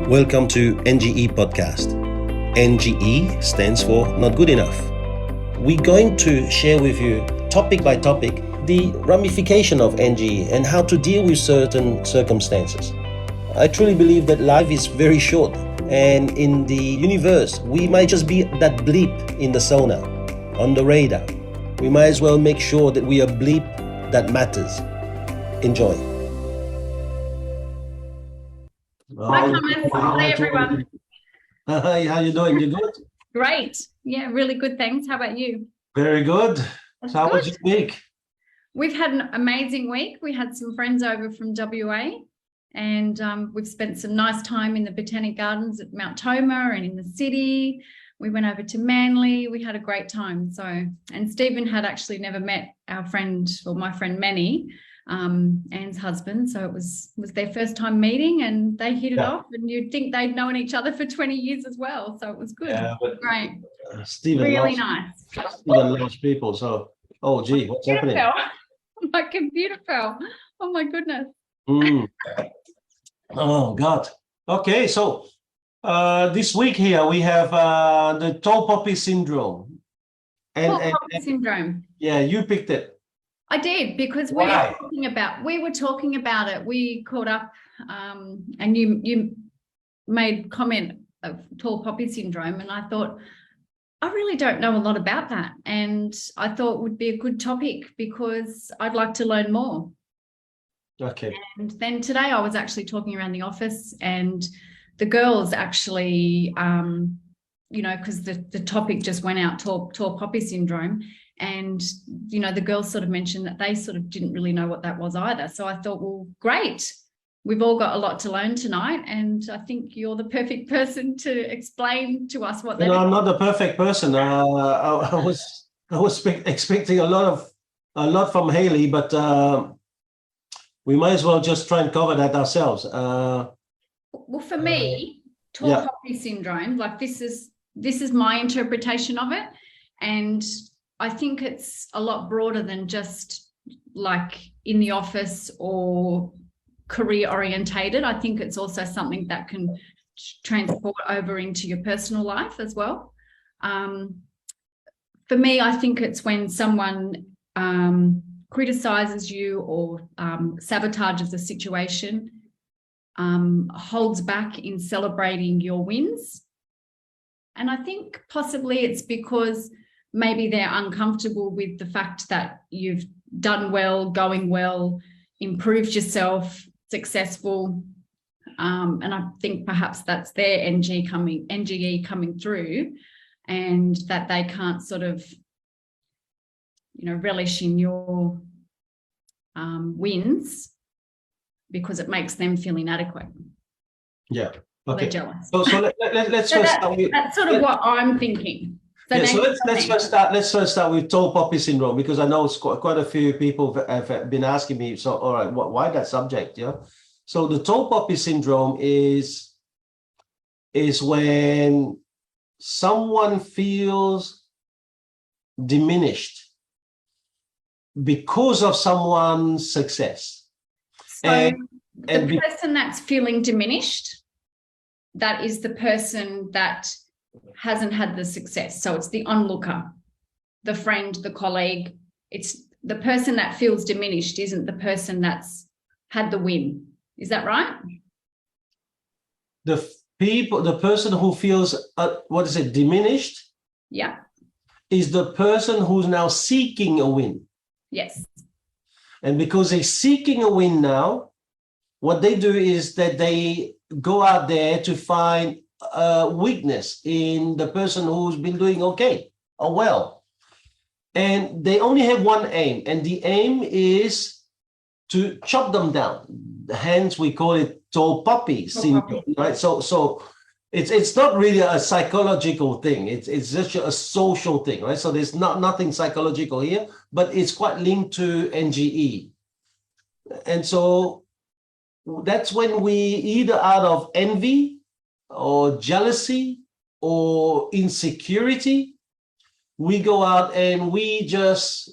Welcome to NGE Podcast. NGE stands for Not Good Enough. We're going to share with you, topic by topic, the ramification of NGE and how to deal with certain circumstances. I truly believe that life is very short, and in the universe, we might just be that blip in the sonar, on the radar. We might as well make sure that we are a blip that matters. Enjoy. Hi, Thomas. Hi, everyone. Hi, how you doing? You good? Great. Yeah, really good. Thanks. How about you? Very good. That's So how good. was your week? We've had an amazing week. We had some friends over from WA, and we've spent some nice time in the Botanic Gardens at Mount Toma and in the city. We went over to Manly. We had a great time. And Stephen had actually never met our friend, or my friend Manny, Anne's husband. So it was their first time meeting, and they hit it off, and you'd think they'd known each other for 20 years as well. So it was good. Yeah, but Great. Stephen Really loves, nice. Stephen loves people. So, oh gee, what's happening? My computer fell. Oh my goodness. Oh God. Okay, so this week here we have the tall poppy syndrome. Tall poppy syndrome. Yeah, you picked it. I did, because we were talking about it. We caught up, and you made comment of tall poppy syndrome, and I thought, I really don't know a lot about that, and I thought it would be a good topic because I'd like to learn more. Okay. And then today I was actually talking around the office, and the girls actually, because the topic just went out, tall poppy syndrome. And, the girls sort of mentioned that they sort of didn't really know what that was either. So I thought, well, great. We've all got a lot to learn tonight. And I think you're the perfect person to explain to us what that is. I'm not the perfect person. I was expecting a lot from Haley, but we might as well just try and cover that ourselves. Well, for me, tall poppy syndrome, like this is my interpretation of it. And I think it's a lot broader than just like in the office or career orientated. I think it's also something that can transport over into your personal life as well. For me, I think it's when someone criticizes you or sabotages the situation, holds back in celebrating your wins. And I think possibly it's because maybe they're uncomfortable with the fact that you've done well, going well, improved yourself, successful. And I think perhaps that's their NGE coming through, and that they can't sort of, relish in your wins because it makes them feel inadequate. Yeah. Okay. Okay. They're jealous. So let's first start with, that's sort of what I'm thinking. So let's first start with tall poppy syndrome, because I know it's quite a few people have been asking me. So, all right, why that subject? Yeah. So the tall poppy syndrome is when someone feels diminished because of someone's success. So the person that's feeling diminished, that is the person that hasn't had the success. So it's the onlooker, the friend, the colleague. It's the person that feels diminished isn't the person that's had the win. Is that right? The person who feels, diminished? Yeah. Is the person who's now seeking a win. Yes. And because they're seeking a win now, what they do is that they go out there to find weakness in the person who's been doing okay or well. And they only have one aim, and the aim is to chop them down. Hence, we call it tall poppy syndrome, right? So it's not really a psychological thing. It's just a social thing, right? So there's nothing psychological here, but it's quite linked to NGE. And so that's when we, either out of envy or jealousy or insecurity, we go out and we just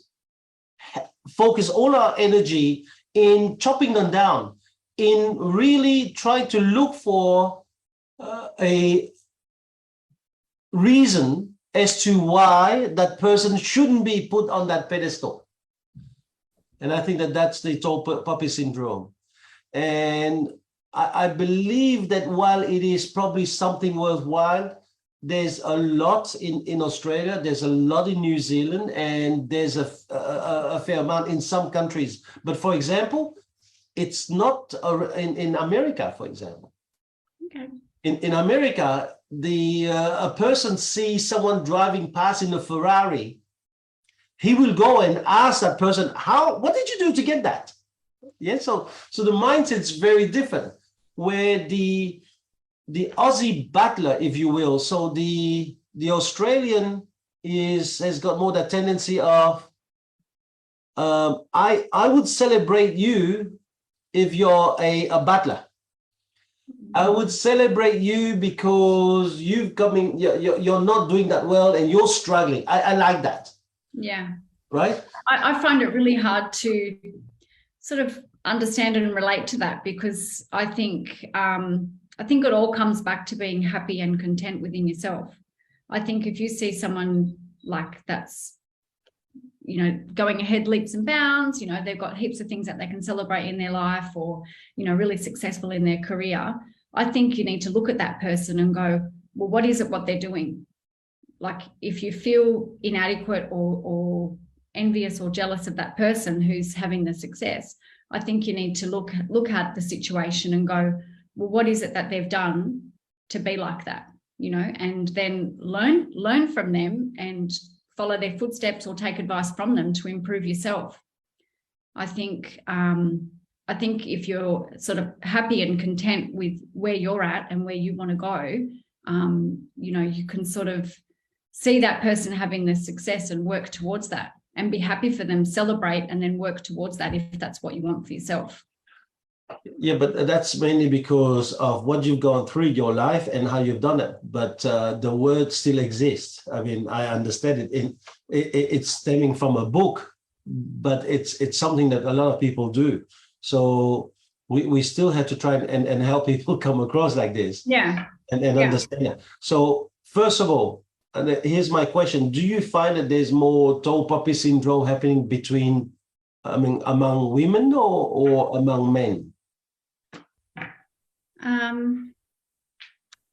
focus all our energy in chopping them down, in really trying to look for a reason as to why that person shouldn't be put on that pedestal. And I think that that's the tall poppy syndrome. And I believe that while it is probably something worthwhile, there's a lot in Australia, there's a lot in New Zealand, and there's a fair amount in some countries. But for example, it's not in America, for example. Okay. In America, a person sees someone driving past in a Ferrari, he will go and ask that person, what did you do to get that? Yeah, so the mindset's very different, where the Aussie battler, if you will, so the Australian has got more that tendency of, I would celebrate you if you're a battler. I would celebrate you because you're not doing that well and you're struggling. I like that. Yeah. Right. I find it really hard to sort of understand and relate to that, because I think it all comes back to being happy and content within yourself. I think if you see someone like that's, going ahead leaps and bounds, they've got heaps of things that they can celebrate in their life, or, really successful in their career, I think you need to look at that person and go, well, what they're doing? Like, if you feel inadequate or envious or jealous of that person who's having the success, I think you need to look at the situation and go, well, what is it that they've done to be like that? And then learn from them and follow their footsteps or take advice from them to improve yourself. I think if you're sort of happy and content with where you're at and where you want to go, you can sort of see that person having the success and work towards that and be happy for them, celebrate, and then work towards that if that's what you want for yourself. Yeah, but that's mainly because of what you've gone through your life and how you've done it. But the word still exists. I mean, I understand it. It's stemming from a book, but it's something that a lot of people do. So we still have to try and help people come across like this. Yeah. And understand it. So first of all, and here's my question: do you find that there's more tall poppy syndrome happening among women or among men?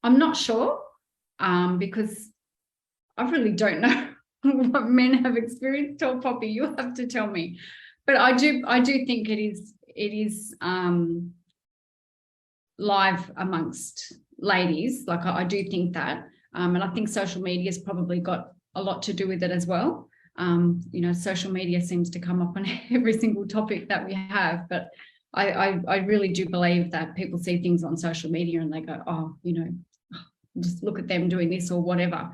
I'm not sure, because I really don't know what men have experienced tall poppy. You'll have to tell me. But I do think it is live amongst ladies. Like, I do think that. And I think social media has probably got a lot to do with it as well. Social media seems to come up on every single topic that we have, but I really do believe that people see things on social media and they go, oh, just look at them doing this or whatever.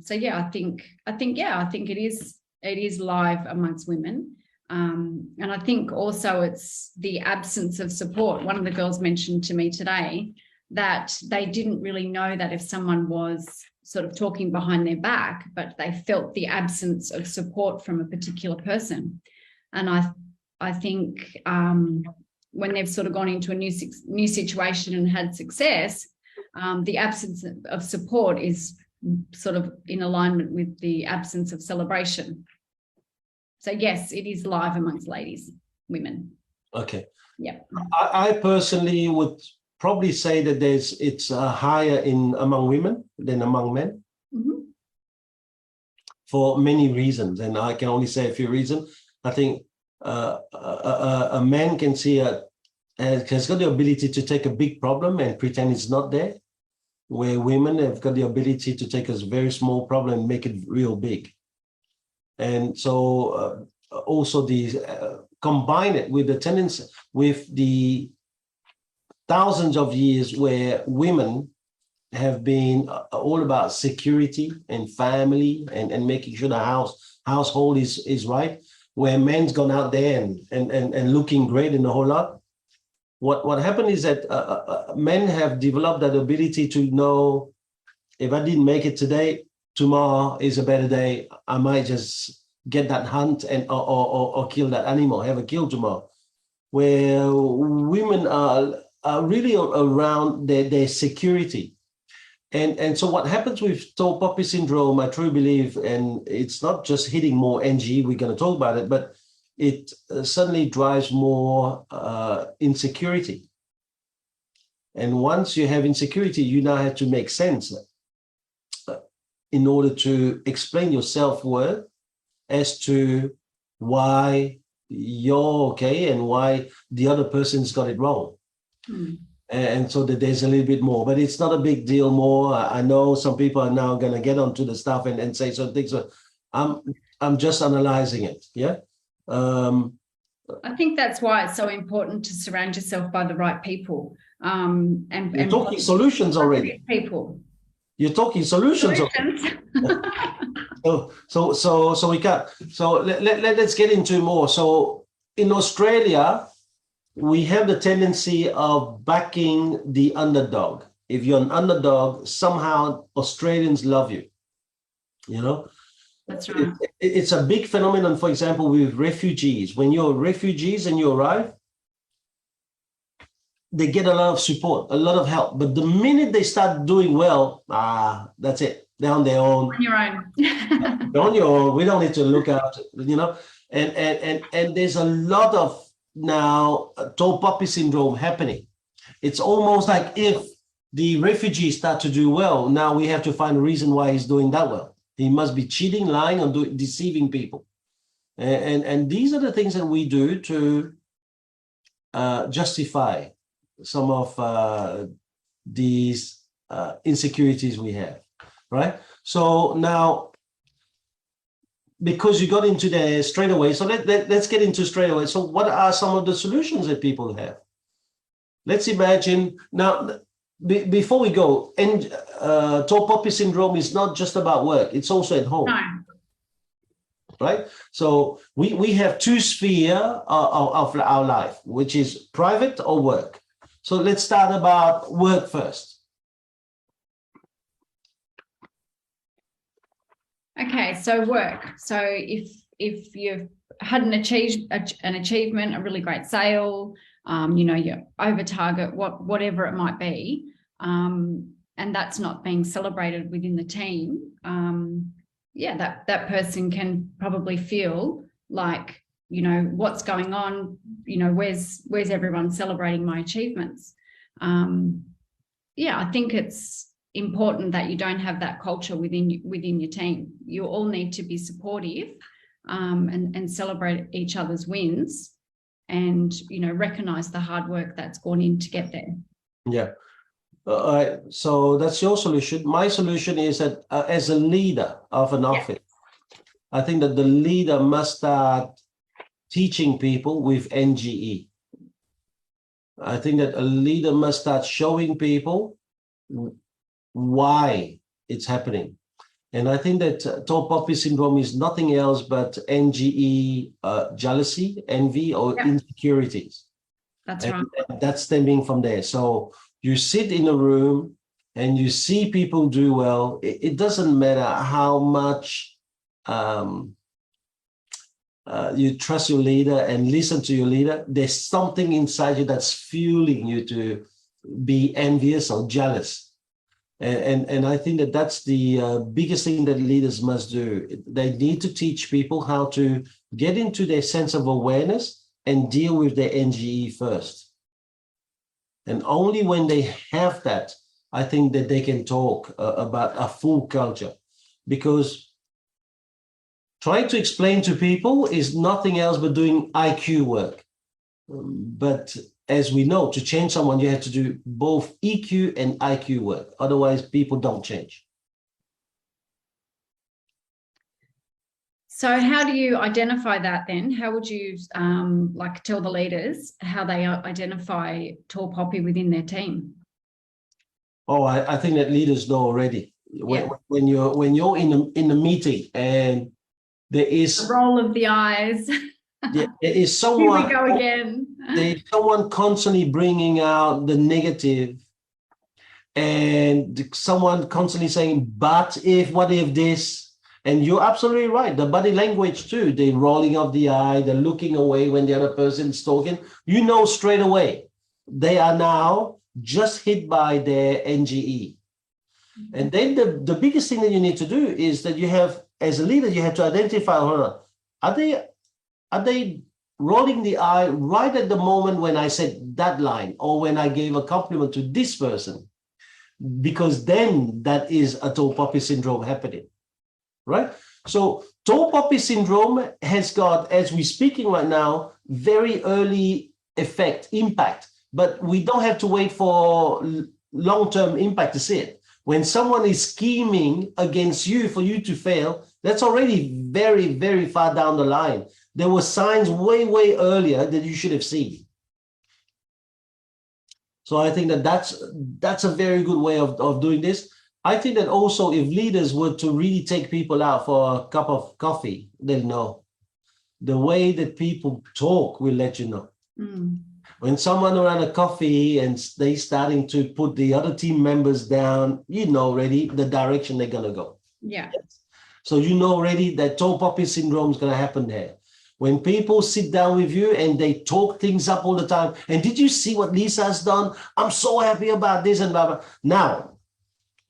So yeah, I think it is live amongst women. And I think also it's the absence of support. One of the girls mentioned to me today that they didn't really know that if someone was sort of talking behind their back, but they felt the absence of support from a particular person. And I think when they've sort of gone into a new situation and had success, the absence of support is sort of in alignment with the absence of celebration. So yes, it is live amongst women. Okay. Yeah. I personally would probably say that it's higher among women than among men. Mm-hmm. For many reasons, and I can only say a few reasons. I think a man can see has got the ability to take a big problem and pretend it's not there, where women have got the ability to take a very small problem and make it real big. And so also combine it with the tendency, with the thousands of years where women have been all about security and family and making sure the household is right, where men's gone out there and looking great in a whole lot. What happened is that men have developed that ability to know, if I didn't make it today, tomorrow is a better day. I might just get that hunt or kill that animal, have a kill tomorrow. Where women are really around their security. And so what happens with tall poppy syndrome, I truly believe, and it's not just hitting more NGE, we're going to talk about it, but it suddenly drives more insecurity. And once you have insecurity, you now have to make sense in order to explain your self-worth as to why you're okay and why the other person's got it wrong. And so that there's a little bit more, but it's not a big deal more. I know some people are now going to get onto the stuff and say certain things. So I'm just analyzing it. Yeah. I think that's why it's so important to surround yourself by the right people. And you're talking solutions already. People. You're talking solutions. So we can. So let's get into more. So in Australia, we have the tendency of backing the underdog. If you're an underdog, somehow Australians love you. You know, that's right. It's a big phenomenon, for example, with refugees. When you're refugees and you arrive, they get a lot of support, a lot of help. But the minute they start doing well, that's it. They're on their own. On your own. They're on your own. We don't need to look out, you know. And there's a lot of now tall poppy syndrome happening. It's almost like if the refugees start to do well, now we have to find a reason why he's doing that well. He must be cheating, lying, or deceiving people. And these are the things that we do to justify some of these insecurities we have, right? So now, because you got into there straight away, so let's get into straight away. So what are some of the solutions that people have? Let's imagine now, before we go, and tall poppy syndrome is not just about work, it's also at home. No. Right? So we have two spheres of our life, which is private or work. So let's start about work first. Okay, so work. So if you've had an achievement, a really great sale, you know, you're over target, whatever it might be, and that's not being celebrated within the team, yeah, that person can probably feel like, you know, what's going on, you know, where's everyone celebrating my achievements? Yeah, I think it's important that you don't have that culture within your team. You all need to be supportive and celebrate each other's wins, and, you know, recognize the hard work that's gone in to get there. Yeah. So that's your solution. My solution is that as a leader of an office, I think that the leader must start teaching people with NGE. I think that a leader must start showing people why it's happening. And I think that tall poppy syndrome is nothing else but NGE, jealousy, envy, or insecurities. That's right. That's stemming from there. So you sit in a room and you see people do well. It doesn't matter how much you trust your leader and listen to your leader. There's something inside you that's fueling you to be envious or jealous. And I think that that's the biggest thing that leaders must do. They need to teach people how to get into their sense of awareness and deal with their NGE first. And only when they have that, I think that they can talk about a full culture. Because trying to explain to people is nothing else but doing IQ work. But as we know, to change someone, you have to do both EQ and IQ work. Otherwise, people don't change. So how do you identify that then? How would you like tell the leaders how they identify tall poppy within their team? Oh, I think that leaders know already. When you're in a meeting and there is the roll of the eyes. There is someone. Here we go again. There's someone constantly bringing out the negative, and someone constantly saying, "But if, what if this?" And you're absolutely right. The body language too. They're rolling of the eye. They're looking away when the other person's talking. You know straight away. they are now just hit by their NGE. And then the biggest thing that you need to do is that you have, as a leader, you have to identify, hold on, are they rolling the eye right at the moment when I said that line or when I gave a compliment to this person? Because then that is a tall poppy syndrome happening, right? So tall poppy syndrome has got, as we're speaking right now, very early impact, but we don't have to wait for long-term impact to see it. When someone is scheming against you for you to fail, that's already very, very far down the line. There were signs way, way earlier that you should have seen. So I think that that's a very good way of doing this. I think that also if leaders were to really take people out for a cup of coffee, they'll know. The way that people talk will let you know. Mm. When someone around a coffee and they starting to put the other team members down, you know already the direction they're going to go. Yeah. So you know already that tall poppy syndrome is going to happen there. When people sit down with you and they talk things up all the time, and did you see what Lisa's done? I'm so happy about this and blah, blah. Now,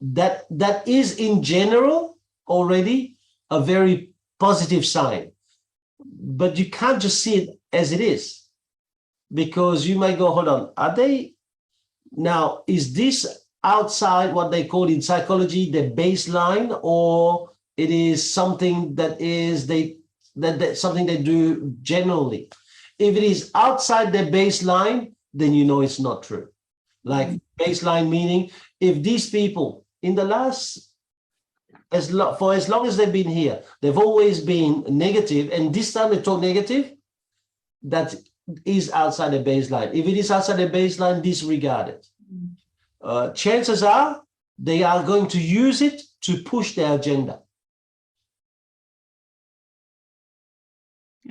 that is in general already a very positive sign. But you can't just see it as it is. Because you might go, hold on, now, is this outside what they call in psychology the baseline, or it is something that is something they do generally? If it is outside the baseline, then you know it's not true. Like baseline meaning, if these people in the last, for as long as they've been here, they've always been negative, and this time they talk negative, that is outside the baseline. If it is outside the baseline, disregard it. Chances are they are going to use it to push their agenda.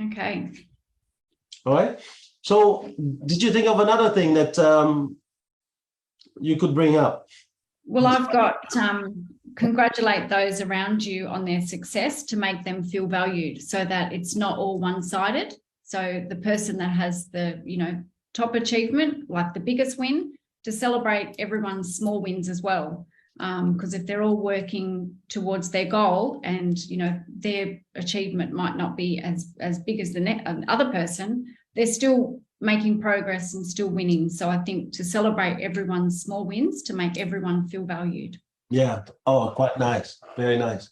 Okay. All right. So did you think of another thing that you could bring up? Well, I've got congratulate those around you on their success to make them feel valued so that it's not all one-sided. So the person that has the, top achievement, like the biggest win, to celebrate everyone's small wins as well. Because if they're all working towards their goal and, their achievement might not be as big as the other person, they're still making progress and still winning. So I think to celebrate everyone's small wins to make everyone feel valued. Yeah. Oh, quite nice. Very nice.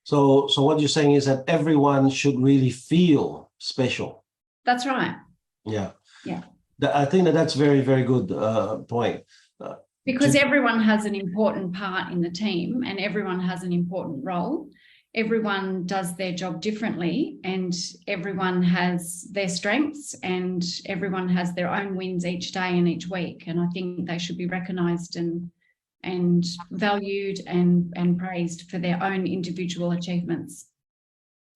So what you're saying is that everyone should really feel special. That's right. Yeah. Yeah. I think that's very, very good point. Because everyone has an important part in the team and everyone has an important role. Everyone does their job differently and everyone has their strengths and everyone has their own wins each day and each week. And I think they should be recognised and valued and praised for their own individual achievements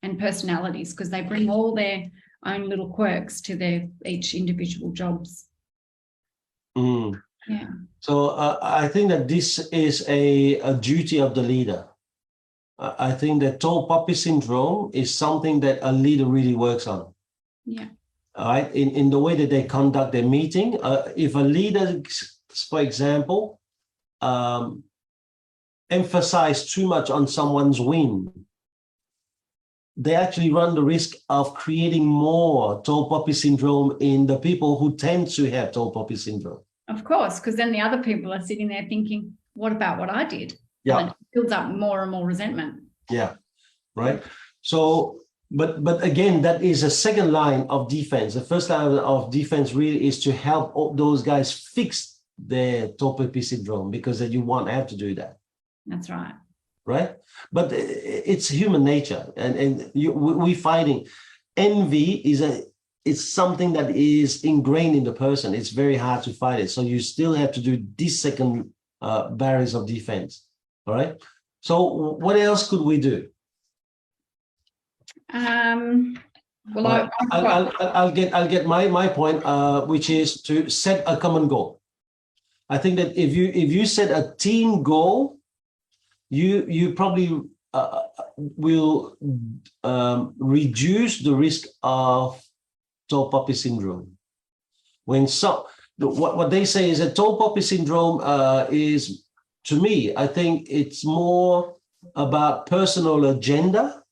and personalities, because they bring all their own little quirks to their each individual jobs. Mm. Yeah. So I think that this is a duty of the leader. I think that tall poppy syndrome is something that a leader really works on. Yeah. All right. In the way that they conduct their meeting, if a leader, for example, emphasize too much on someone's win, they actually run the risk of creating more tall poppy syndrome in the people who tend to have tall poppy syndrome. Of course, because then the other people are sitting there thinking, what about what I did? Yeah. And it builds up more and more resentment. Yeah. Right. So, but again, that is a second line of defense. The first line of defense really is to help all those guys fix their tall poppy syndrome, because then you won't have to do that. That's right. Right. But it's human nature, and we're fighting. Envy it's something that is ingrained in the person. It's very hard to fight it. So you still have to do this second barriers of defense. All right. So what else could we do? Well, I'll get my point, which is to set a common goal. I think that if you set a team goal, you probably will reduce the risk of tall poppy syndrome. what they say is that tall poppy syndrome is, to me, I think it's more about personal agenda,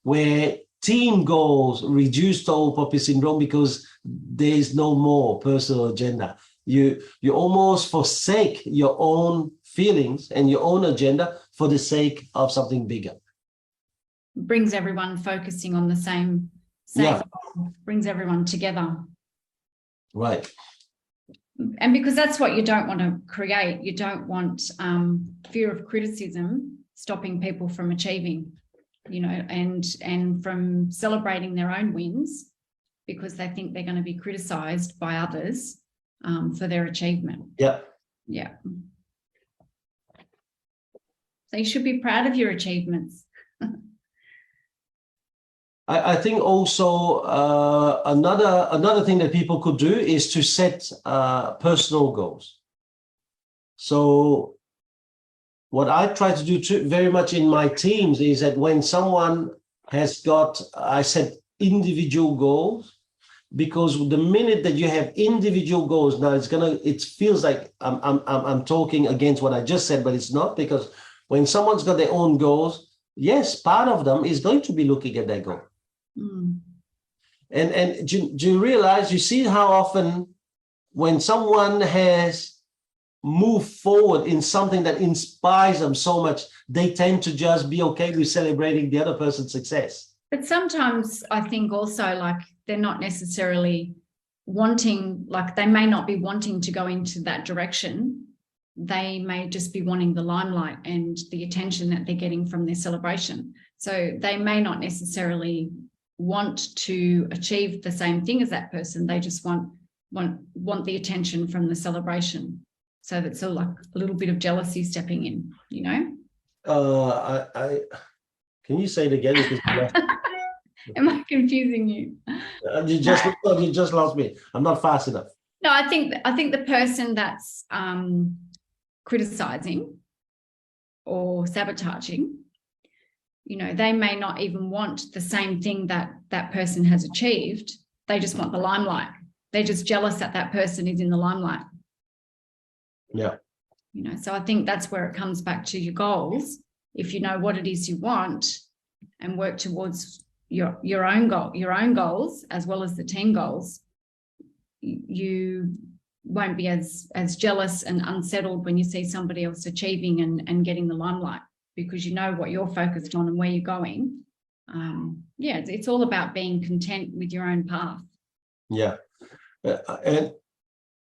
where team goals reduce tall poppy syndrome because there is no more personal agenda. You almost forsake your own feelings and your own agenda for the sake of something bigger. Brings everyone focusing on the same Yeah. goal, brings everyone together. Right. And because that's what you don't want to create. You don't want fear of criticism stopping people from achieving, you know, and from celebrating their own wins because they think they're going to be criticized by others for their achievement. Yeah. Yeah. So you should be proud of your achievements. I think also another thing that people could do is to set personal goals. So what I try to do too, very much in my teams is that when someone has got, I set individual goals, because the minute that you have individual goals, now it feels like I'm talking against what I just said, but it's not, because when someone's got their own goals, yes, part of them is going to be looking at their goal. Mm. And do you realize, you see how often when someone has moved forward in something that inspires them so much, they tend to just be okay with celebrating the other person's success. But sometimes I think also like they're not necessarily wanting, like they may not be wanting to go into that direction. They may just be wanting the limelight and the attention that they're getting from their celebration. So they may not necessarily want to achieve the same thing as that person. They just want the attention from the celebration. So that's a little bit of jealousy stepping in, you know? Can you say it again? Am I confusing you? You just lost me. I'm not fast enough. No, I think the person that's criticizing or sabotaging, you know, they may not even want the same thing that that person has achieved. They just want the limelight. They're just jealous that that person is in the limelight. Yeah. You know, so I think that's where it comes back to your goals. If you know what it is you want and work towards your own goals as well as the team goals, you won't be as jealous and unsettled when you see somebody else achieving and getting the limelight, because you know what you're focused on and where you're going. Yeah, it's all about being content with your own path. Yeah. And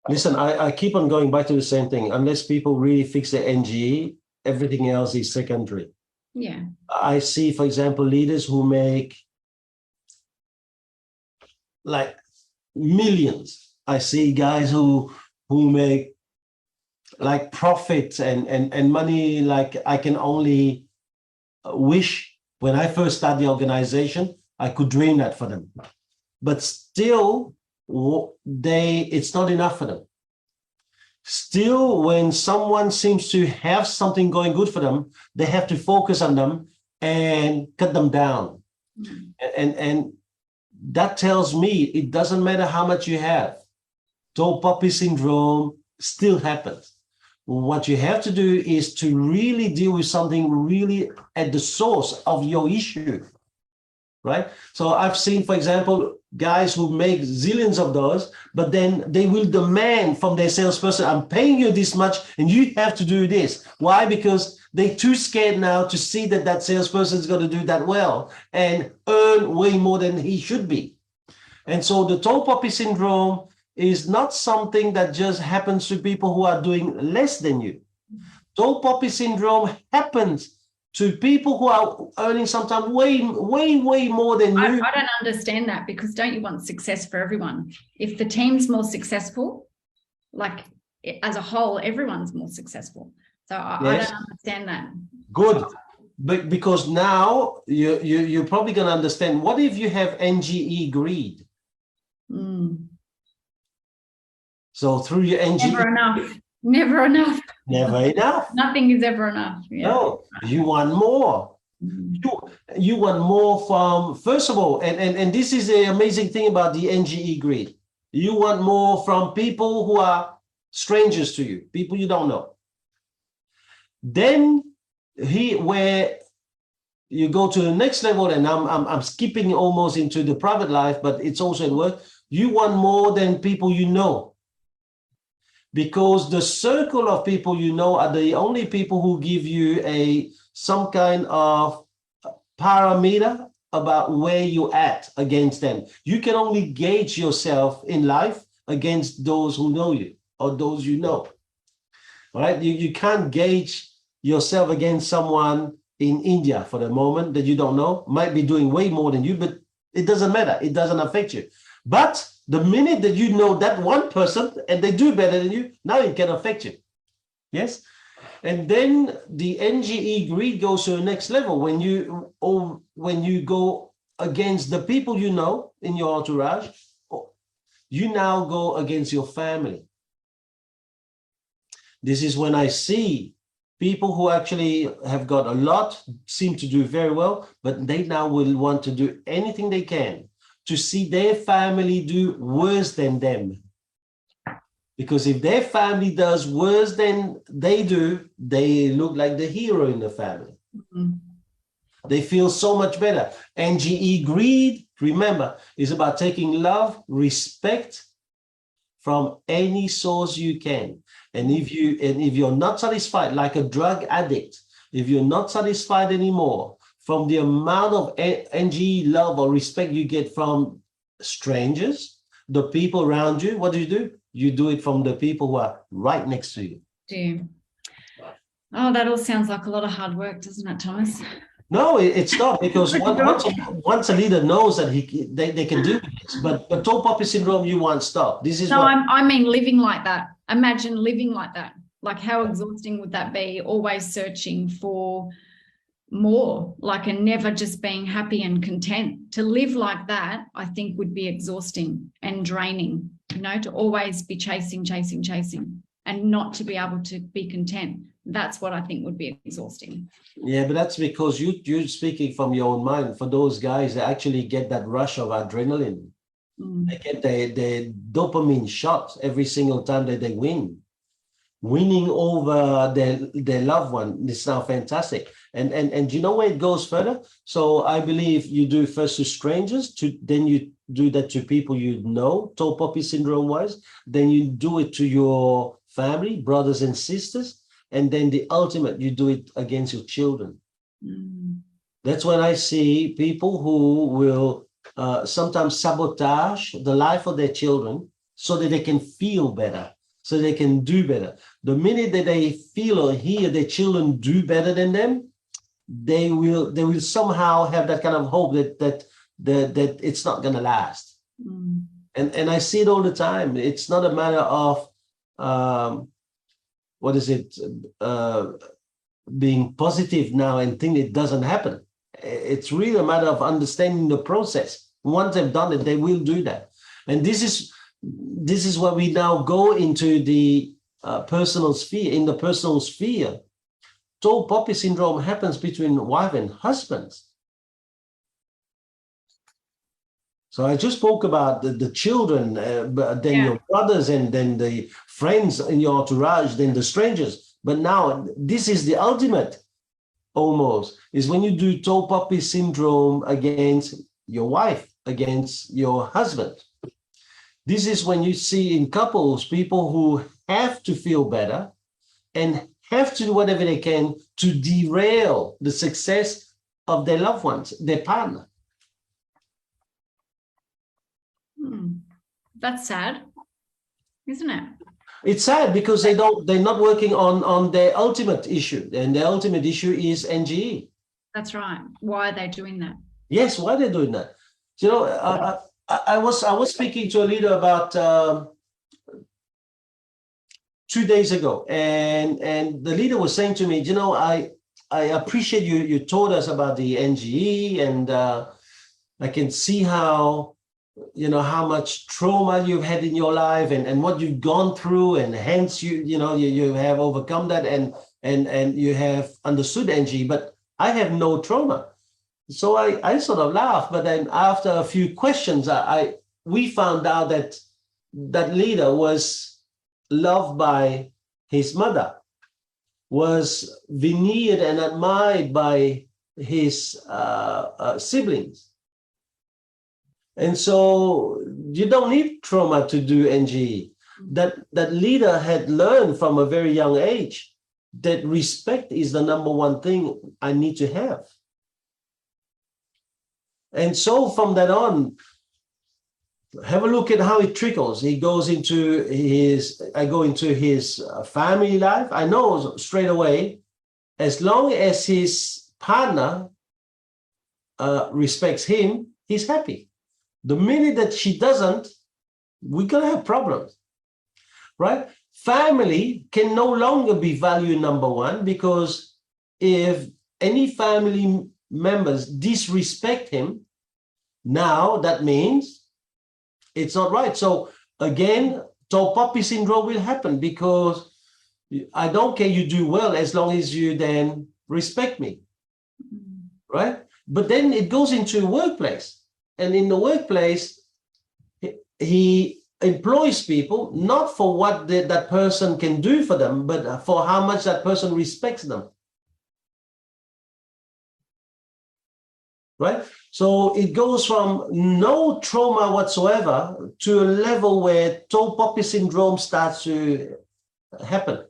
listen, I keep on going back to the same thing. Unless people really fix their NGE, everything else is secondary. Yeah. I see, for example, leaders who make like millions. I see guys who make like profits and money like I can only wish. When I first started the organization, I could dream that for them. But still, it's not enough for them. Still, when someone seems to have something going good for them, they have to focus on them and cut them down. Mm-hmm. And that tells me it doesn't matter how much you have. Tall poppy syndrome still happens. What you have to do is to really deal with something really at the source of your issue, right? So I've seen, for example, guys who make zillions of dollars, but then they will demand from their salesperson, I'm paying you this much and you have to do this. Why? Because they're too scared now to see that that salesperson is going to do that well and earn way more than he should be. And so the tall poppy syndrome is not something that just happens to people who are doing less than you. Tall poppy syndrome happens to people who are earning sometimes way more than you. I don't understand that, because don't you want success for everyone? If the team's more successful, like as a whole, everyone's more successful. So I don't understand that. Good. But because now you're probably going to understand, what if you have NGE greed? Mm. So through your NGE... Never enough. Never enough. Never enough. Nothing is ever enough. Yeah. No, you want more. You want more from, first of all, and this is the amazing thing about the NGE greed. You want more from people who are strangers to you, people you don't know. Then where you go to the next level, and I'm skipping almost into the private life, but it's also at work. You want more than people you know, because the circle of people you know are the only people who give you some kind of parameter about where you're at against them. You can only gauge yourself in life against those who know you or those you know. Right? You can't gauge yourself against someone in India for the moment that you don't know, might be doing way more than you, but it doesn't matter. It doesn't affect you. But the minute that you know that one person and they do better than you, now it can affect you. Yes. And then the NGE greed goes to the next level when you go against the people you know in your entourage. You now go against your family. This is when I see people who actually have got a lot, seem to do very well, but they now will want to do anything they can to see their family do worse than them. Because if their family does worse than they do, they look like the hero in the family. Mm-hmm. They feel so much better. NGE greed, remember, is about taking love, respect from any source you can. And if you're not satisfied, like a drug addict, if you're not satisfied anymore from the amount of NGE love or respect you get from strangers, the people around you, what do? You do it from the people who are right next to you. Oh, that all sounds like a lot of hard work, doesn't it, Thomas? No, it's not, because once a leader knows that they can do this, but tall poppy syndrome, you won't stop. This is I mean living like that. Imagine living like that. Like, how exhausting would that be? Always searching for more, like, and never just being happy and content. To live like that, I think, would be exhausting and draining, to always be chasing and not to be able to be content. That's what I think would be exhausting. Yeah, but that's because you're speaking from your own mind. For those guys that actually get that rush of adrenaline, they get their dopamine shot every single time that they win. Winning over their loved one is now fantastic. And you know where it goes further? So I believe you do first to strangers, then you do that to people you know, tall poppy syndrome wise. Then you do it to your family, brothers and sisters. And then the ultimate, you do it against your children. That's when I see people who will sometimes sabotage the life of their children so that they can feel better, so they can do better. The minute that they feel or hear their children do better than them, they will somehow have that kind of hope that it's not going to last. And I see it all the time. It's not a matter of being positive now and think it doesn't happen. It's really a matter of understanding the process. Once they've done it, they will do that. And this is where we now go into the personal sphere. In the personal sphere, tall poppy syndrome happens between wife and husbands. So I just spoke about the children, but then your brothers, and then the friends in your entourage, then the strangers. But now this is the ultimate, almost, is when you do tall poppy syndrome against your wife, against your husband. This is when you see in couples people who have to feel better and have to do whatever they can to derail the success of their loved ones, their partner. That's sad, isn't it? It's sad because they're not working on their ultimate issue, and the ultimate issue is NGE. That's right. Why are they doing that? Yes, why are they doing that? I was speaking to a leader about 2 days ago, and the leader was saying to me, I appreciate you told us about the NGE, and I can see how much trauma you've had in your life and what you've gone through, and hence you have overcome that and you have understood NGE, but I have no trauma. So I sort of laughed, but then after a few questions, we found out that that leader was loved by his mother, was veneered and admired by his siblings. And so you don't need trauma to do NGE. That leader had learned from a very young age that respect is the number one thing I need to have. And so from that on, have a look at how it trickles. He goes into I go into his family life. I know straight away, as long as his partner respects him, he's happy. The minute that she doesn't, we're going to have problems, right? Family can no longer be value number one, because if any family members disrespect him, now that means it's not right. So again, tall poppy syndrome will happen, because I don't care you do well as long as you then respect me, right? But then it goes into workplace, and in the workplace, he employs people not for what that person can do for them, but for how much that person respects them, right? So it goes from no trauma whatsoever to a level where tall poppy syndrome starts to happen.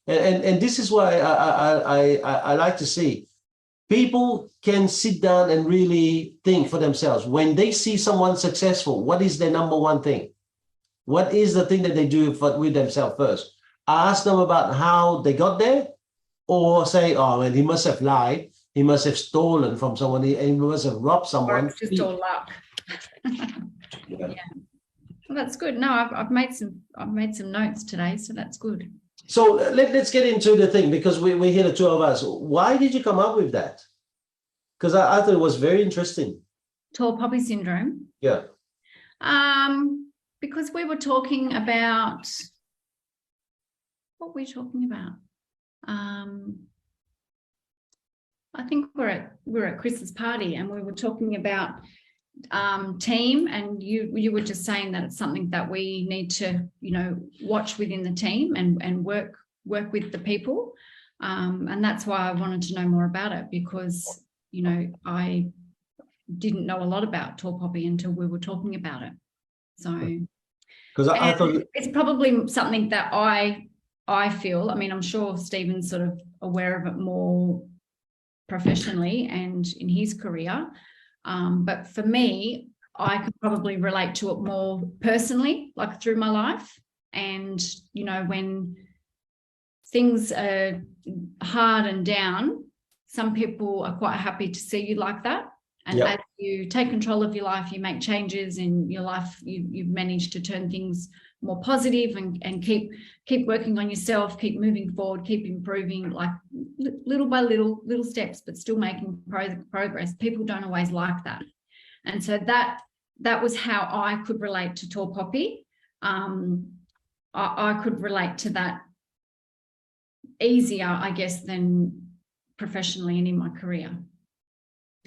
And this is why I like to see people can sit down and really think for themselves. When they see someone successful, what is their number one thing? What is the thing that they do with themselves first? Ask them about how they got there, or say, oh, well, he must have lied. He must have stolen from someone. He must have robbed someone. Or it's just all luck. Yeah. Well, that's good. No, I've made some notes today, so that's good. So let's get into the thing, because we're here, the two of us. Why did you come up with that? Because I thought it was very interesting. Tall poppy syndrome. Yeah. Because we were talking about, what were we talking about? I think we're at Chris's party, and we were talking about team, and you were just saying that it's something that we need to, watch within the team and work with the people, and that's why I wanted to know more about it, because I didn't know a lot about tall poppy until we were talking about it. So because I thought it's probably something that I feel, I mean, I'm sure Stephen's sort of aware of it more professionally and in his career, but for me, I could probably relate to it more personally, like through my life. And when things are hard and down, some people are quite happy to see you like that. And as you take control of your life, you make changes in your life, you've managed to turn things more positive and keep working on yourself, keep moving forward, keep improving, like little by little steps, but still making progress. People don't always like that. And so that was how I could relate to tall poppy. I could relate to that easier, I guess, than professionally and in my career.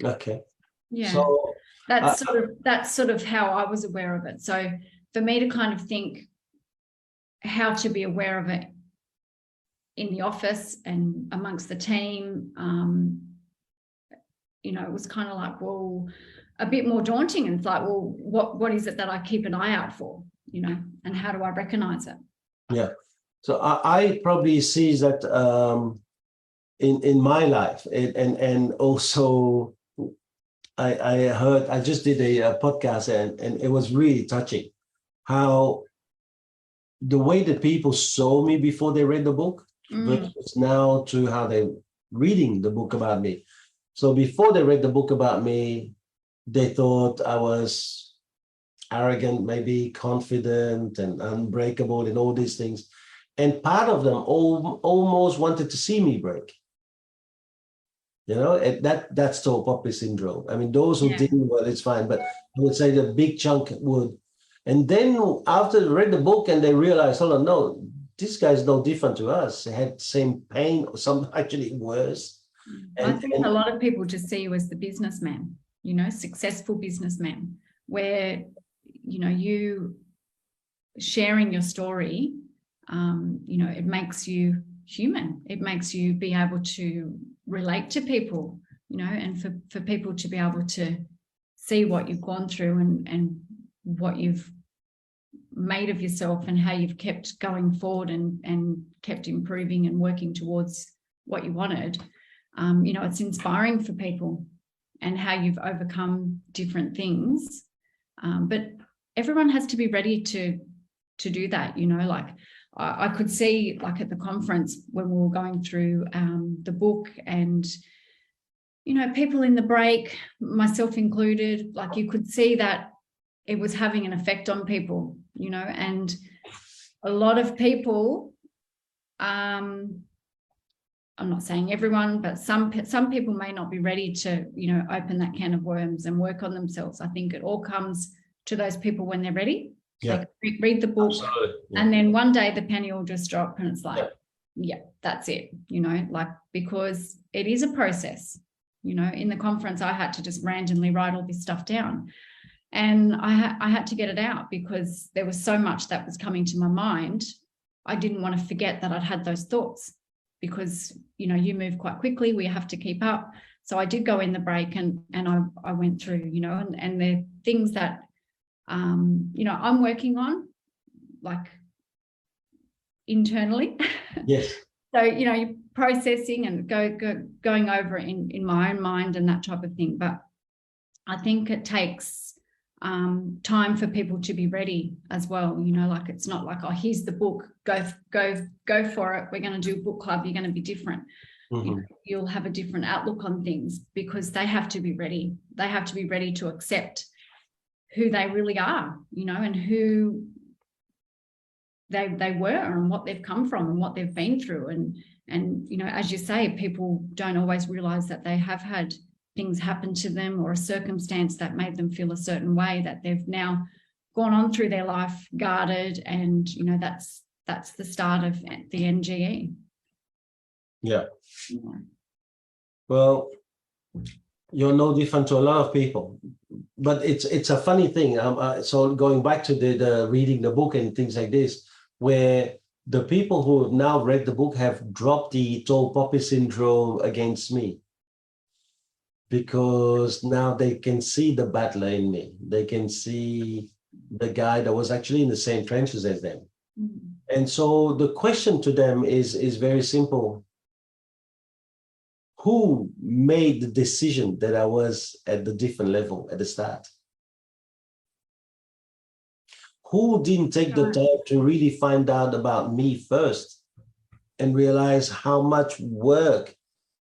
Okay. Yeah. So that's sort of how I was aware of it. So for me to kind of think how to be aware of it in the office and amongst the team, it was kind of like, well, a bit more daunting. And it's like, well, what is it that I keep an eye out for, and how do I recognize it? Yeah. So I probably see that in my life, and also I just did a podcast, and it was really touching how the way that people saw me before they read the book versus now to how they're reading the book about me. So before they read the book about me, they thought I was arrogant, maybe confident and unbreakable and all these things. And part of them almost wanted to see me break. That's tall poppy syndrome. I mean, those who didn't, well, it's fine, but I would say the big chunk would. And then after they read the book and they realized, hold on, no, this guy's no different to us. They had the same pain, or some actually worse. I think a lot of people just see you as the businessman, successful businessman, where, you sharing your story, you know, it makes you human. It makes you be able to relate to people, you know, and for people to be able to see what you've gone through and what you've made of yourself and how you've kept going forward and kept improving and working towards what you wanted. You know, it's inspiring for people and how you've overcome different things. But everyone has to be ready to do that, you know, like I could see like at the conference when we were going through the book and, you know, people in the break, myself included, like you could see that it was having an effect on people, you know, and a lot of people, I'm not saying everyone, but some people may not be ready to, you know, open that can of worms and work on themselves. I think it all comes to those people when they're ready. Yeah. They read the book. Absolutely. Yeah. And then one day the penny will just drop and it's like, Yeah. yeah, that's it, you know, like, because it is a process, you know. In the conference, I had to just randomly write all this stuff down. And I had to get it out because there was so much that was coming to my mind. I didn't want to forget that I'd had those thoughts because, you know, you move quite quickly. We have to keep up. So I did go in the break and I went through, you know, and the things that, you know, I'm working on, like internally. Yes. So, you know, you're processing and going over it in my own mind and that type of thing. But I think it takes time for people to be ready as well. You know, like it's not like, oh, here's the book, go for it. We're going to do a book club. You're going to be different. Mm-hmm. You know, you'll have a different outlook on things because they have to be ready. They have to be ready to accept who they really are, you know, and who they were and what they've come from and what they've been through. And, you know, as you say, people don't always realize that they have had things happen to them or a circumstance that made them feel a certain way, that they've now gone on through their life guarded. And, you know, that's the start of the NGE. Yeah. Well, you're no different to a lot of people, but it's a funny thing. So going back to the reading the book and things like this, where the people who have now read the book have dropped the tall poppy syndrome against me, because now they can see the battler in me. They can see the guy that was actually in the same trenches as them. Mm-hmm. And so the question to them is very simple. Who made the decision that I was at the different level at the start? Who didn't take the time to really find out about me first and realize how much work,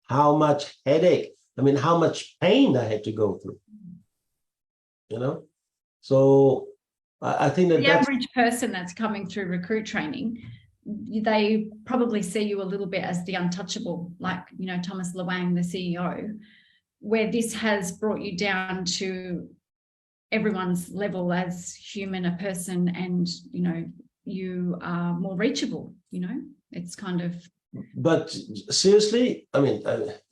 how much headache, I mean, how much pain I had to go through, you know? So I think that the average person that's coming through recruit training, they probably see you a little bit as the untouchable, like, you know, Thomas Hoang, the CEO, where this has brought you down to everyone's level as human, a person, and, you know, you are more reachable, you know, it's kind of. But seriously, I mean,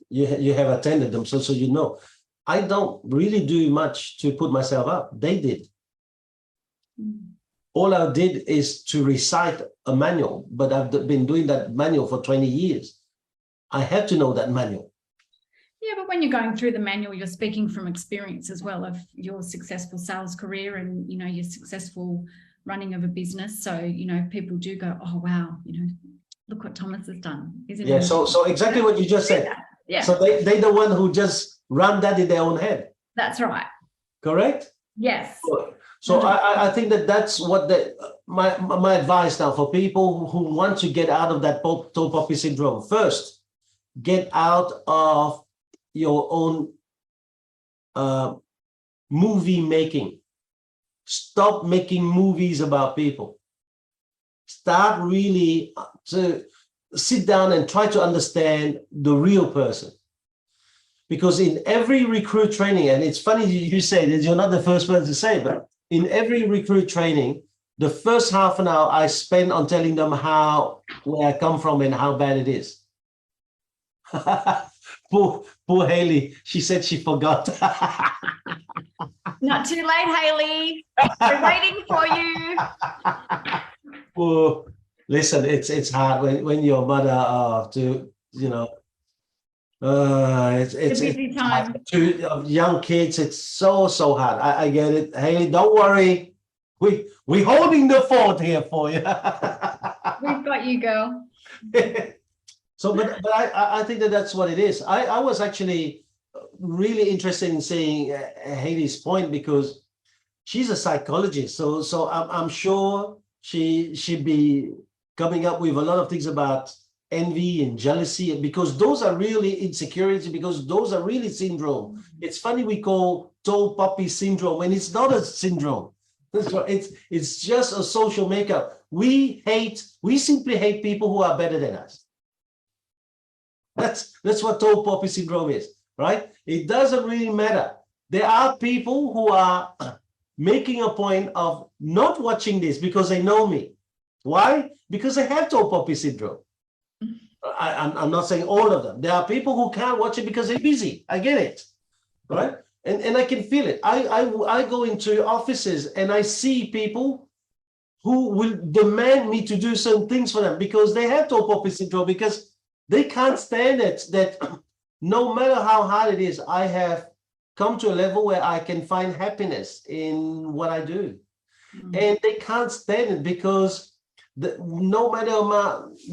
you have attended them, so you know, I don't really do much to put myself up. They did. All I did is to recite a manual, but I've been doing that manual for 20 years. I had to know that manual. Yeah, but when you're going through the manual, you're speaking from experience as well of your successful sales career and, you know, your successful running of a business. So, you know, people do go, oh, wow, you know, look what Thomas has done. Isn't it? So exactly what you just said. Yeah. So they're the one who just run that in their own head. That's right. Correct? Yes. So I think that's what my advice now for people who want to get out of that tall poppy syndrome. First, get out of your own movie making. Stop making movies about people. Start really to sit down and try to understand the real person. Because in every recruit training, and it's funny you say that you're not the first person to say, but in every recruit training, the first half an hour I spend on telling them where I come from and how bad it is. Poor Haley. She said she forgot. Not too late, Haley. We're waiting for you. Poor. Listen, it's hard when your mother to it's It's a busy time. to young kids. It's so hard. I get it. Haley, don't worry. We holding the fort here for you. We've got you, girl. So, but I think that's what it is. I was actually really interested in seeing Haley's point because she's a psychologist. So I'm sure she'd be coming up with a lot of things about envy and jealousy, because those are really insecurity, because those are really syndrome. It's funny we call tall poppy syndrome when it's not a syndrome. It's just a social makeup. We simply hate people who are better than us. That's what tall poppy syndrome is, right? It doesn't really matter. There are people who are making a point of not watching this because they know me. Why? Because they have tall poppy syndrome. I'm not saying all of them. There are people who can't watch it because they're busy. I get it, right? And I can feel it. I go into offices and I see people who will demand me to do certain things for them because they have tall poppy syndrome, because they can't stand it that no matter how hard it is, I have come to a level where I can find happiness in what I do. And they can't stand it because no matter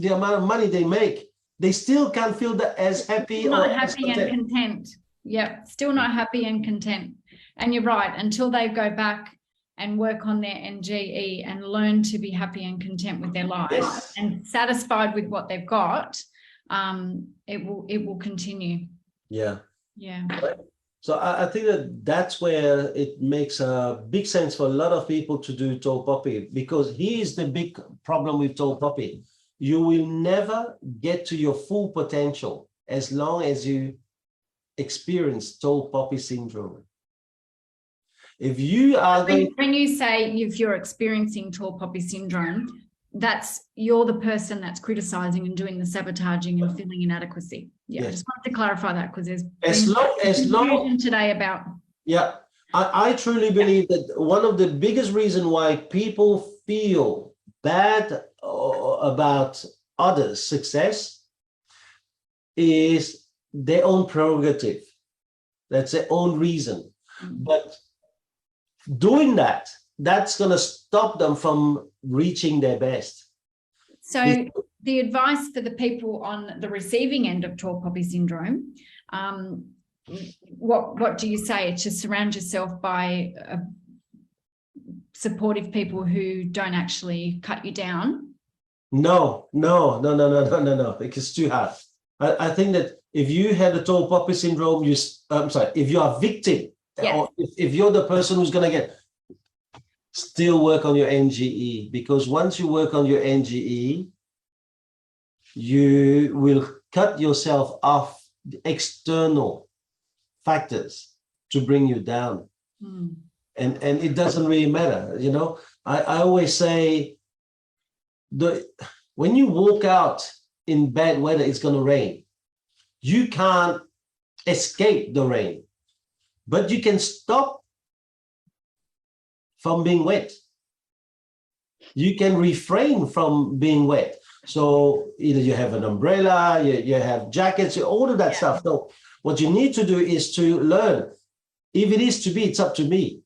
the amount of money they make, they still can't feel as happy. Not happy and content. Yep, still not happy and content. And you're right, until they go back and work on their NGE and learn to be happy and content with their lives and satisfied with what they've got, it will continue. Yeah. Right. So I think that's where it makes a big sense for a lot of people to do tall poppy, because here's the big problem with tall poppy. You will never get to your full potential as long as you experience tall poppy syndrome. If you are when you say if you're experiencing tall poppy syndrome, you're the person that's criticizing and doing the sabotaging and feeling inadequacy. Yeah, yes. I just wanted to clarify that because there's confusion today about. Yeah, I truly believe that one of the biggest reasons why people feel bad about others' success is their own prerogative. That's their own reason. But doing that's going to stop them from reaching their best. So the advice for the people on the receiving end of tall poppy syndrome, what do you say? To surround yourself by supportive people who don't actually cut you down? No, because it's too hard. I think that if you had a tall poppy syndrome, if you are a victim, or if you're the person who's going to get, still work on your NGE, because once you work on your NGE, you will cut yourself off the external factors to bring you down. And it doesn't really matter. I always say when you walk out in bad weather, it's going to rain. You can't escape the rain, but you can stop from being wet. You can refrain from being wet. So either you have an umbrella, you have jackets, all of that stuff. So what you need to do is to learn. If it is to be, it's up to me.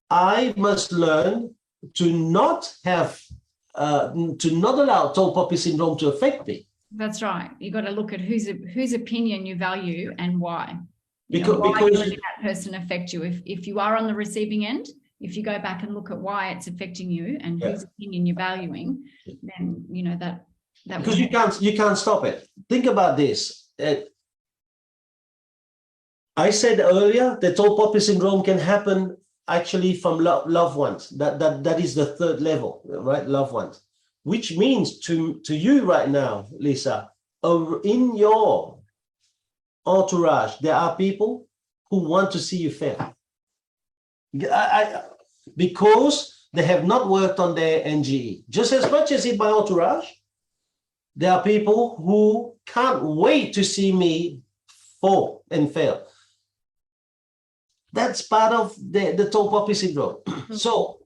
I must learn to not allow tall poppy syndrome to affect me. That's right. You got to look at whose opinion you value and why. Because letting that person affect you. If you are on the receiving end, if you go back and look at why it's affecting you and whose opinion you're valuing, then that because you can't stop it. Think about this. I said earlier that tall poppy syndrome can happen actually from loved ones. That is the third level, right? Loved ones, which means to you right now, Lisa, in your entourage, there are people who want to see you fail. Because they have not worked on their NGE. Just as much as in my entourage, there are people who can't wait to see me fall and fail. That's part of the tall poppy syndrome. So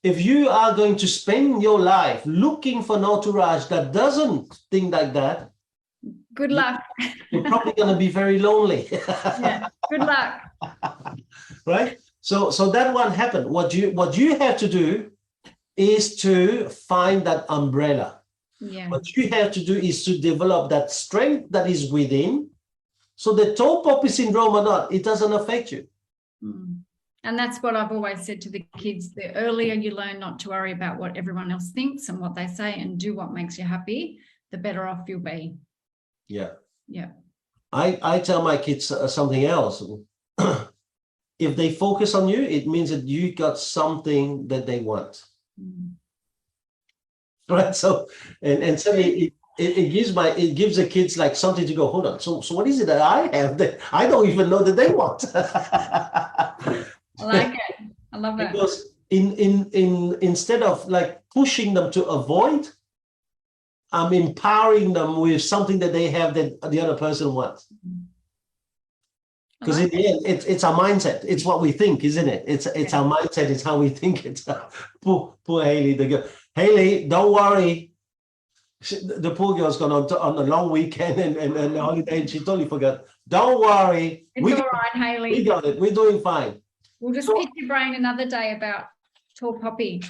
if you are going to spend your life looking for an entourage that doesn't think like that, good luck. you're probably going to be very lonely. Yeah, good luck. Right? So that one happened. What you have to do is to find that umbrella. Yeah. What you have to do is to develop that strength that is within. So the tall poppy syndrome or not, it doesn't affect you. And that's what I've always said to the kids. The earlier you learn not to worry about what everyone else thinks and what they say and do what makes you happy, the better off you'll be. Yeah. Yeah. I tell my kids something else. If they focus on you, it means that you got something that they want. Right? So, and suddenly it gives the kids like something to go, hold on. So what is it that I have that I don't even know that they want? I like it. I love it. Because instead of like pushing them to avoid, I'm empowering them with something that they have that the other person wants. Because in the end, it's our mindset. It's what we think, isn't it? It's our mindset. It's how we think. It's poor Haley. The girl. Haley, don't worry. The poor girl's gone on a long weekend and the holiday, and she totally forgot. Don't worry. It's all right, Haley. We got it. We're doing fine. We'll just pick your brain another day about tall poppy.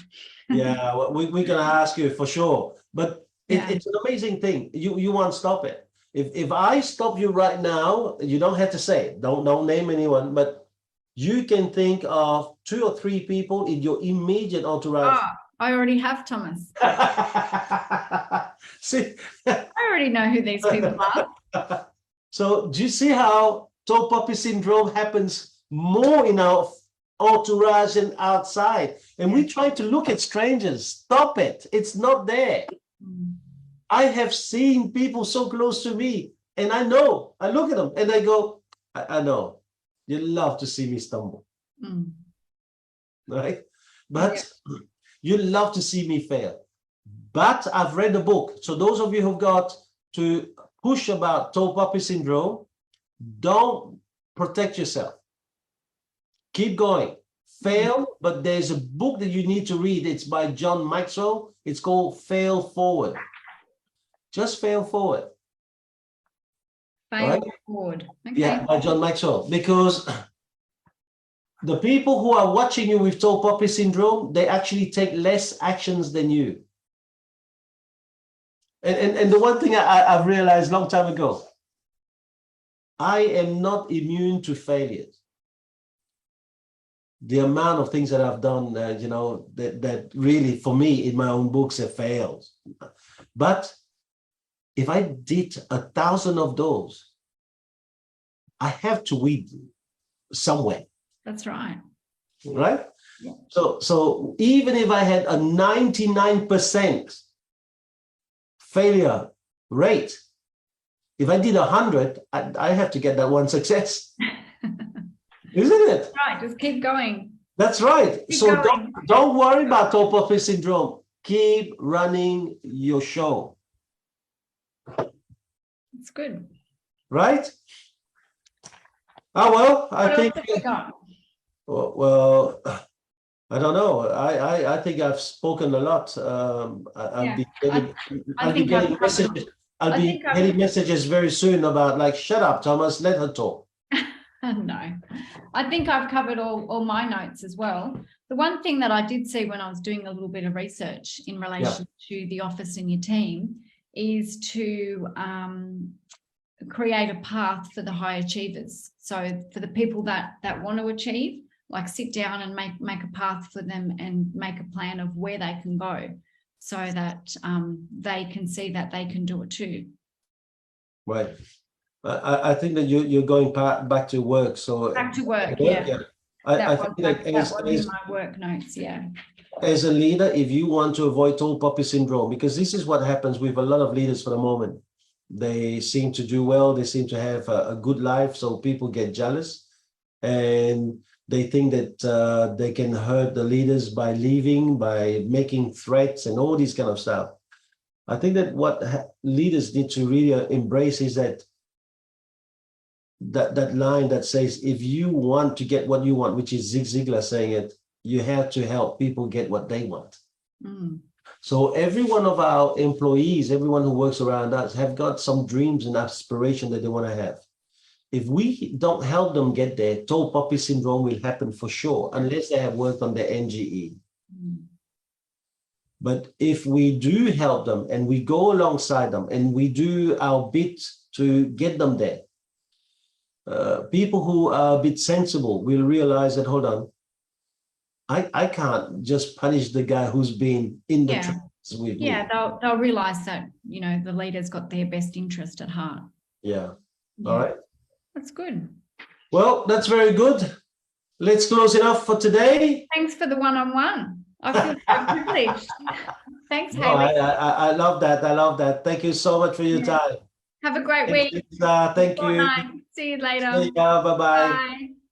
Yeah, we're going to ask you for sure. But it's an amazing thing. You won't stop it. If I stop you right now, you don't have to say it. Don't name anyone, but you can think of 2 or 3 people in your immediate entourage. Oh, I already have, Thomas. See? I already know who these people are. So do you see how tall poppy syndrome happens more in our entourage and outside? And we try to look at strangers. Stop it. It's not there. I have seen people so close to me, and I know. I look at them and I go, I know. You love to see me stumble. Right? But you love to see me fail. But I've read the book. So those of you who've got to push about tall poppy syndrome, don't protect yourself. Keep going. Fail, but there's a book that you need to read. It's by John Maxwell. It's called Fail Forward. Just fail forward. Fail forward. Okay. Yeah, by John Maxwell. Because the people who are watching you with tall poppy syndrome, they actually take less actions than you. And the one thing I've realized a long time ago, I am not immune to failures. The amount of things that I've done, that really, for me, in my own books, have failed. But if I did 1,000 of those, I have to win somewhere. That's right. Right? Yeah. So even if I had a 99% failure rate, if I did 100, I have to get that one success. Isn't it? Right, just keep going. That's right. Keep So going. don't worry about tall poppy syndrome. Keep running your show. It's good. Right? Oh, well, I think, well, I don't know. I think I've spoken a lot. I'll be getting messages. I'll be getting messages very soon about like, shut up, Thomas, let her talk. No, I think I've covered all my notes as well. The one thing that I did see when I was doing a little bit of research in relation to the office and your team is to create a path for the high achievers. So for the people that want to achieve, like sit down and make a path for them and make a plan of where they can go so that they can see that they can do it too. Right. I think that you're going back to work. So back to work, yeah. I think that was in my work notes, yeah. As a leader, if you want to avoid tall poppy syndrome, because this is what happens with a lot of leaders for the moment. They seem to do well. They seem to have a good life. So people get jealous and they think that they can hurt the leaders by leaving, by making threats and all these kind of stuff. I think that what leaders need to really embrace is that that line that says, if you want to get what you want, which is Zig Ziglar saying it, you have to help people get what they want. Mm. So every one of our employees, everyone who works around us, have got some dreams and aspiration that they want to have. If we don't help them get there, tall poppy syndrome will happen for sure, unless they have worked on their NGE. Mm. But if we do help them and we go alongside them and we do our bit to get them there, people who are a bit sensible will realize that, hold on, I can't just punish the guy who's been in the trenches with me. Yeah, they'll realize that, you know, the leader's got their best interest at heart. Yeah. Yeah. All right. That's good. Well, that's very good. Let's close it off for today. Thanks for the one-on-one. I feel so privileged. Thanks, No, Haley. I love that. I love that. Thank you so much for your time. Have a great week. Thank you. Night. See you later. See ya. Bye-bye. Bye.